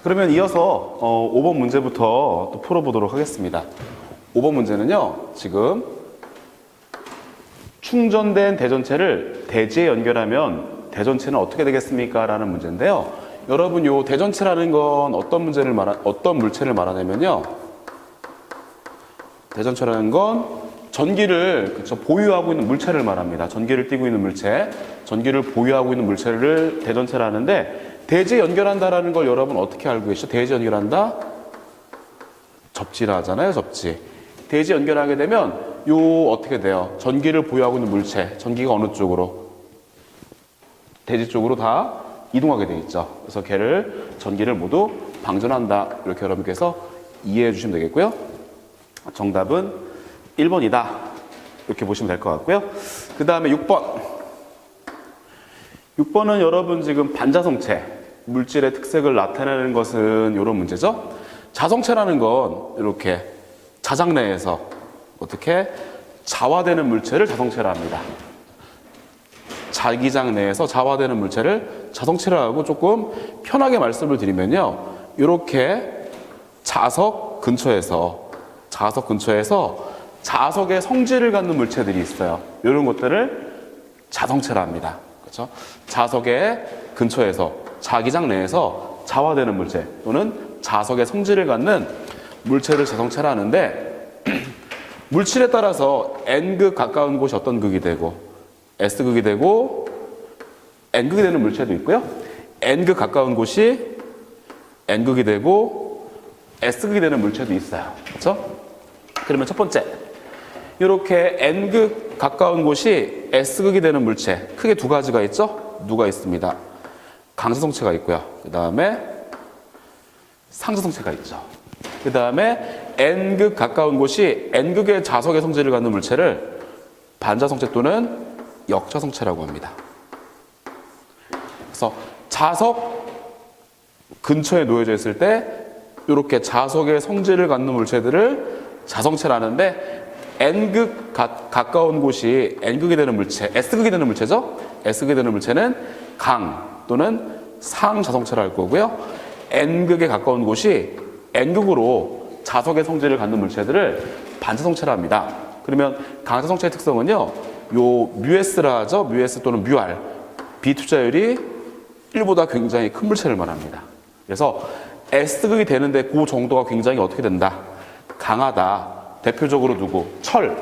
그러면 이어서 5번 문제부터 또 풀어보도록 하겠습니다. 5번 문제는요, 지금 충전된 대전체를 대지에 연결하면 대전체는 어떻게 되겠습니까? 라는 문제인데요. 여러분, 요 대전체라는 건 어떤 물체를 말하냐면요. 대전체라는 건 전기를 보유하고 있는 물체를 말합니다. 전기를 띠고 있는 물체, 전기를 보유하고 있는 물체를 대전체라 하는데, 대지에 연결한다라는 걸 여러분 어떻게 알고 계시죠? 대지에 연결한다? 접지라 하잖아요, 접지. 대지에 연결하게 되면 요 어떻게 돼요? 전기를 보유하고 있는 물체, 전기가 어느 쪽으로? 대지 쪽으로 다 이동하게 돼 있죠. 그래서 걔를 전기를 모두 방전한다. 이렇게 여러분께서 이해해 주시면 되겠고요. 정답은 1번이다. 이렇게 보시면 될 것 같고요. 그 다음에 6번. 6번은 여러분 지금 반자성체, 물질의 특색을 나타내는 것은 이런 문제죠. 자성체라는 건 이렇게 자작 내에서 어떻게 자화되는 물체를 자성체라 합니다. 자기장 내에서 자화되는 물체를 자성체라 하고, 조금 편하게 말씀을 드리면요, 이렇게 자석 근처에서 자석의 성질을 갖는 물체들이 있어요. 이런 것들을 자성체라 합니다. 그렇죠? 자석의 근처에서, 자기장 내에서 자화되는 물체 또는 자석의 성질을 갖는 물체를 자성체라 하는데, 물질에 따라서 N극 가까운 곳이 어떤 극이 되고 S극이 되고 N극이 되는 물체도 있고요. N극 가까운 곳이 N극이 되고 S극이 되는 물체도 있어요. 그렇죠? 그러면 첫 번째, 이렇게 N극 가까운 곳이 S극이 되는 물체, 크게 두 가지가 있죠? 누가 있습니다? 강자성체가 있고요. 그 다음에 상자성체가 있죠. 그 다음에 N극 가까운 곳이 N극의 자석의 성질을 갖는 물체를 반자성체 또는 역자성체라고 합니다. 그래서 자석 근처에 놓여져 있을 때 이렇게 자석의 성질을 갖는 물체들을 자성체라는데, N극 가까운 곳이 N극이 되는 물체, S극이 되는 물체죠? S극이 되는 물체는 강 또는 상자성체라 할 거고요. N극에 가까운 곳이 N극으로 자석의 성질을 갖는 물체들을 반자성체라 합니다. 그러면 강자성체의 특성은요, 요 뮤S라 하죠. 뮤S 또는 뮤R, 비투자율이 1보다 굉장히 큰 물체를 말합니다. 그래서 S극이 되는데 그 정도가 굉장히 어떻게 된다? 강하다. 대표적으로 누구? 철,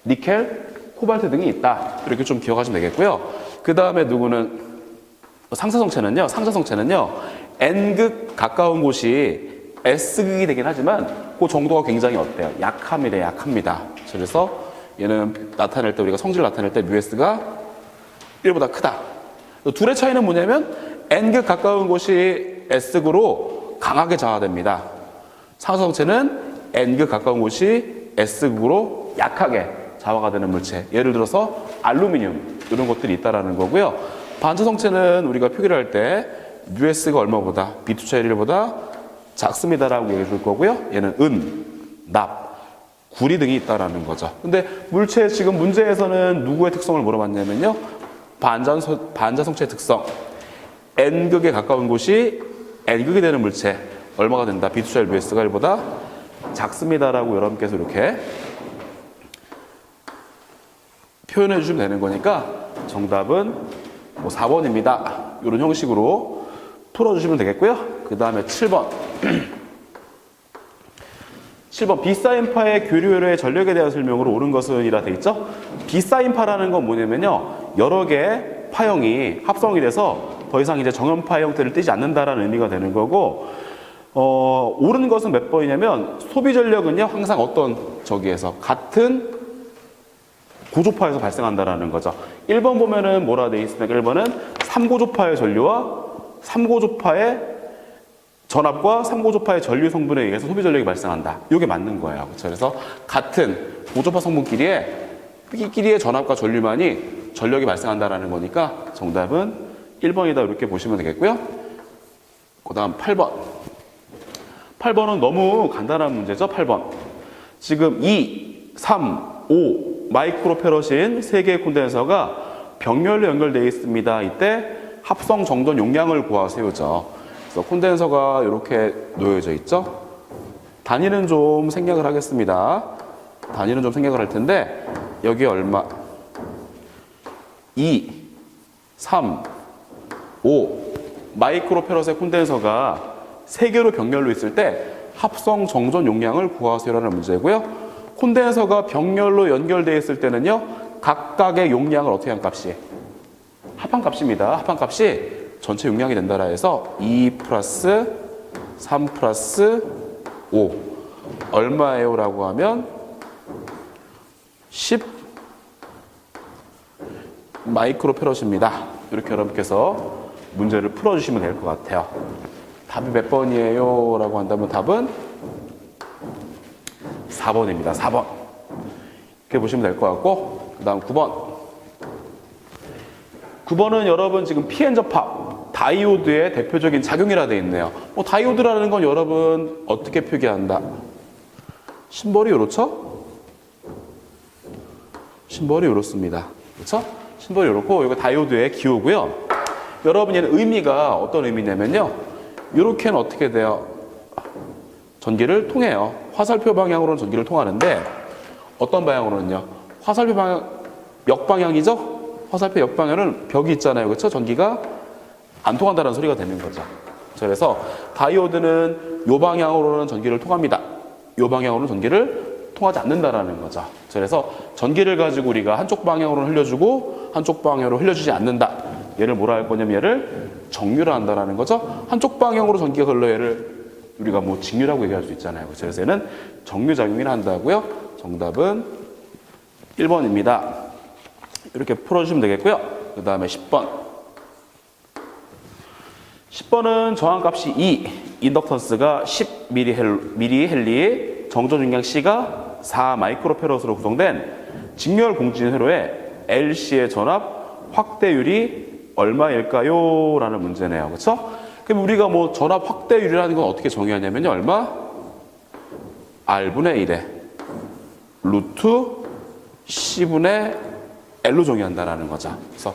니켈, 코발트 등이 있다. 이렇게 좀 기억하시면 되겠고요. 그 다음에 누구는 상자성체는요. N극 가까운 곳이 S극이 되긴 하지만 그 정도가 굉장히 어때요? 약합니다. 그래서 얘는 나타낼 때, 우리가 성질을 나타낼 때 뮤S가 1보다 크다. 둘의 차이는 뭐냐면 N극 가까운 곳이 S극으로 강하게 자화됩니다. 상자성체는 N극 가까운 곳이 S극으로 약하게 자화가 되는 물체. 예를 들어서 알루미늄, 이런 것들이 있다라는 거고요. 반자성체는 우리가 표기를 할 때 뮤S가 얼마보다, 비투자율 1보다 작습니다라고 얘기해 줄 거고요. 얘는 은, 납, 구리 등이 있다라는 거죠. 근데 물체 지금 문제에서는 누구의 특성을 물어봤냐면요, 반자성체의 특성. N극에 가까운 곳이 N극이 되는 물체 얼마가 된다? 비투자율 뮤S가 1보다 작습니다라고 여러분께서 이렇게 표현해 주시면 되는 거니까 정답은 4번입니다. 이런 형식으로 풀어주시면 되겠고요. 그 다음에 7번. 7번 B사인파의 교류율의 전력에 대한 설명으로 옳은 것은 이라 돼 있죠. B사인파라는 건 뭐냐면요, 여러 개의 파형이 합성이 돼서 더 이상 이제 정연파 형태를 띠지 않는다라는 의미가 되는 거고, 옳은 것은 몇 번이냐면, 소비 전력은요 항상 어떤 저기에서 같은 고조파에서 발생한다라는 거죠. 1번 보면은 뭐라 돼 있습니까? 1번은 3고조파의 전류와 3고조파의 전압과 3고조파의 전류 성분에 의해서 소비 전력이 발생한다. 이게 맞는 거예요. 그렇죠? 그래서 같은 고조파 성분끼리의 전압과 전류만이 전력이 발생한다라는 거니까 정답은 1번이다. 이렇게 보시면 되겠고요. 그 다음 8번. 8번은 너무 간단한 문제죠. 8번. 지금 2, 3, 5 마이크로페럿인 3개의 콘덴서가 병렬로 연결되어 있습니다. 이때 합성 정전 용량을 구하세요죠. 그래서 콘덴서가 이렇게 놓여져 있죠. 단위는 좀 생략을 하겠습니다. 단위는 좀 생략을 할 텐데 여기 얼마? 2, 3, 5 마이크로페럿의 콘덴서가 3개로 병렬로 있을 때 합성 정전 용량을 구하세요라는 문제고요. 콘덴서가 병렬로 연결되어 있을 때는요, 각각의 용량을 어떻게 한 값이? 합한값입니다. 합한값이 전체 용량이 된다라 해서 2 플러스 3 플러스 5 얼마예요? 라고 하면 10 마이크로페럿입니다. 이렇게 여러분께서 문제를 풀어주시면 될 것 같아요. 답이 몇 번이에요? 라고 한다면 답은 4번입니다. 4번. 이렇게 보시면 될 것 같고, 그 다음 9번. 9번은 여러분 지금 PN 접합, 다이오드의 대표적인 작용이라 되어 있네요. 다이오드라는 건 여러분 어떻게 표기한다? 심벌이 이렇죠? 심벌이 이렇습니다. 그렇죠? 심벌이 이렇고, 이거 다이오드의 기호고요. 여러분 얘는 의미가 어떤 의미냐면요. 이렇게는 어떻게 돼요? 전기를 통해요. 화살표 방향으로는 전기를 통하는데 어떤 방향으로는요? 화살표 방향, 역방향이죠? 화살표 역방향은 벽이 있잖아요. 그렇죠? 전기가 안 통한다는 소리가 되는 거죠. 그래서 다이오드는 이 방향으로는 전기를 통합니다. 이 방향으로는 전기를 통하지 않는다라는 거죠. 그래서 전기를 가지고 우리가 한쪽 방향으로는 흘려주고 한쪽 방향으로 흘려주지 않는다. 얘를 뭐라 할 거냐면 얘를 정유라 한다라는 거죠. 한쪽 방향으로 전기가 흘러 얘를 우리가 뭐 직유라고 얘기할 수 있잖아요. 그래서 얘는 정유작용이라 한다고요. 정답은 1번입니다. 이렇게 풀어주시면 되겠고요. 그 다음에 10번. 10번은 저항값이 2, 인덕턴스가 10mH, 정전 용량 C가 4 마이크로페럿으로 구성된 직렬 공진 회로의 LC의 전압 확대율이 얼마일까요? 라는 문제네요. 그렇죠? 그럼 우리가 뭐 전압 확대율이라는 건 어떻게 정의하냐면요. 얼마? R분의 1에 루트 C분의 L로 정의한다라는 거죠. 그래서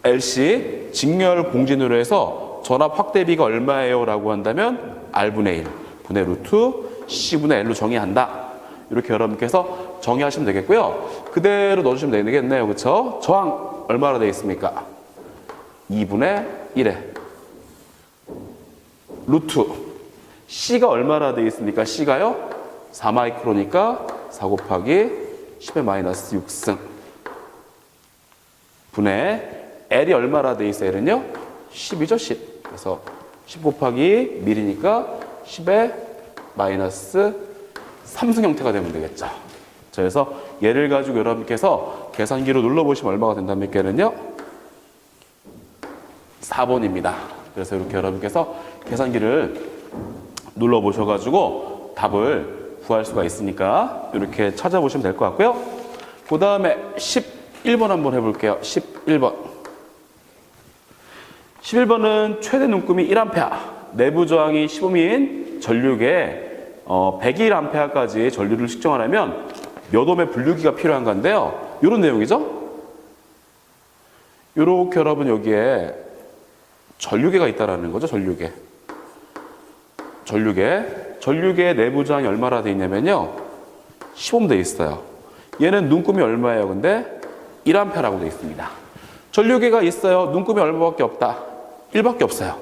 LC 직렬 공진으로 해서 전압 확대비가 얼마예요? 라고 한다면 R분의 1 분의 루트 C분의 L로 정의한다. 이렇게 여러분께서 정의하시면 되겠고요. 그대로 넣어주시면 되겠네요. 그렇죠? 저항 얼마나 되어 있습니까? 2분의 1에 루트 C가 얼마나 되어 있습니까? C가요? 4마이크로니까 4 곱하기 10의 마이너스 6승 분의 L이 얼마나 되어 있어요? L은요? 10이죠. 10. 그래서 10 곱하기 밀이니까 10의 마이너스 3승 형태가 되면 되겠죠. 그래서 얘를 가지고 여러분께서 계산기로 눌러보시면 얼마가 된답니까? 얘는요? 4번입니다. 그래서 이렇게 여러분께서 계산기를 눌러보셔가지고 답을 구할 수가 있으니까 이렇게 찾아보시면 될 것 같고요. 그 다음에 11번 한번 해볼게요. 11번. 11번은 최대 눈금이 1A, 내부 저항이 15인 전류계 101A까지 전류를 측정하려면 몇 옴의 분류기가 필요한 건데요. 이런 내용이죠. 이렇게 여러분 여기에 전류계가 있다라는 거죠. 전류계의 내부 저항이 얼마나 돼 있냐면요. 15옴 돼 있어요. 얘는 눈금이 얼마예요? 근데 1A라고 돼 있습니다. 전류계가 있어요. 눈금이 얼마밖에 없다? 1밖에 없어요.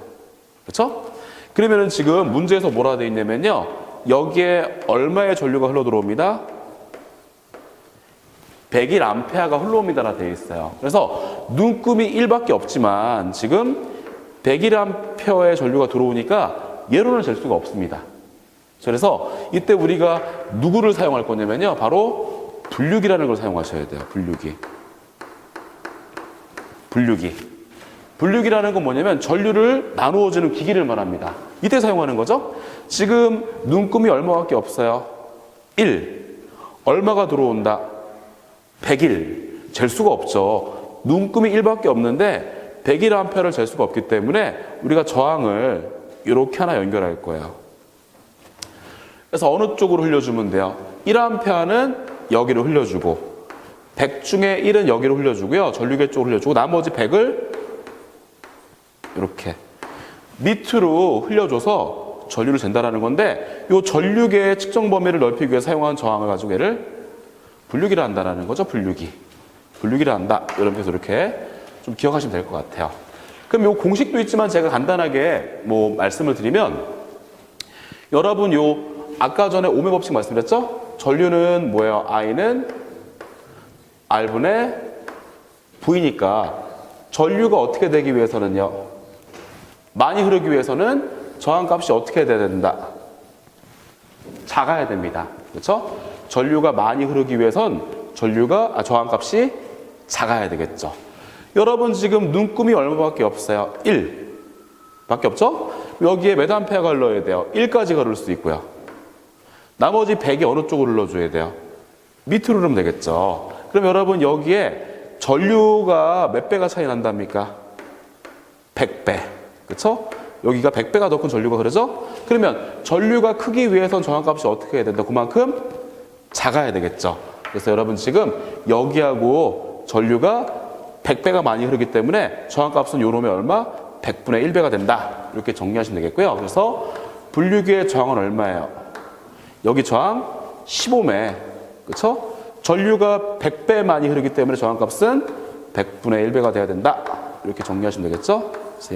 그렇죠? 그러면은 지금 문제에서 뭐라 돼 있냐면요. 여기에 얼마의 전류가 흘러 들어옵니다? 101A가 흘러옵니다라 되어 있어요. 그래서 눈금이 1밖에 없지만 지금 101A의 전류가 들어오니까 얘로는 잴 수가 없습니다. 그래서 이때 우리가 누구를 사용할 거냐면요. 바로 분류기라는 걸 사용하셔야 돼요. 분류기라는 건 뭐냐면 전류를 나누어주는 기기를 말합니다. 이때 사용하는 거죠. 지금 눈금이 얼마밖에 없어요? 1. 얼마가 들어온다? 101. 잴 수가 없죠. 눈금이 1밖에 없는데 101A를 잴 수가 없기 때문에 우리가 저항을 이렇게 하나 연결할 거예요. 그래서 어느 쪽으로 흘려주면 돼요? 1A는 여기로 흘려주고 100 중에 1은 여기로 흘려주고요. 전류계 쪽으로 흘려주고 나머지 100을 이렇게 밑으로 흘려줘서 전류를 잰다라는 건데 이 전류계의 측정 범위를 넓히기 위해 사용한 저항을 가지고 얘를 분류기를 한다라는 거죠. 분류기를 한다. 여러분께서 이렇게 좀 기억하시면 될 것 같아요. 그럼 이 공식도 있지만 제가 간단하게 뭐 말씀을 드리면 여러분 요 아까 전에 오hm 법칙 말씀드렸죠? 전류는 뭐예요? I는 R분의 V니까 전류가 어떻게 되기 위해서는요? 많이 흐르기 위해서는 저항값이 어떻게 돼야 된다? 작아야 됩니다. 그렇죠? 전류가 많이 흐르기 위해선 저항값이 작아야 되겠죠. 여러분 지금 눈금이 얼마밖에 없어요? 1 밖에 없죠? 여기에 몇 암페어가 흘러야 돼요? 1까지 흐를 수 있고요. 나머지 100이 어느 쪽으로 흘러줘야 돼요? 밑으로 흐르면 되겠죠. 그럼 여러분 여기에 전류가 몇 배가 차이 난답니까? 100배. 그렇죠? 여기가 100배가 더 큰 전류가 흐르죠? 그러면 전류가 크기 위해선 저항값이 어떻게 해야 된다? 그만큼 작아야 되겠죠. 그래서 여러분 지금 여기하고 전류가 100배가 많이 흐르기 때문에 저항값은 요놈의 얼마? 100분의 1배가 된다. 이렇게 정리하시면 되겠고요. 그래서 분류기의 저항은 얼마예요? 여기 저항 15매. 그렇죠? 전류가 100배 많이 흐르기 때문에 저항값은 100분의 1배가 돼야 된다. 이렇게 정리하시면 되겠죠? 그래서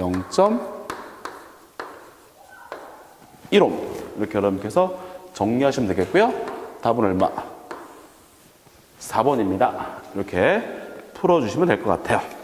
0.1옴. 이렇게 여러분께서 정리하시면 되겠고요. 답은 얼마? 4번입니다. 이렇게 풀어주시면 될 것 같아요.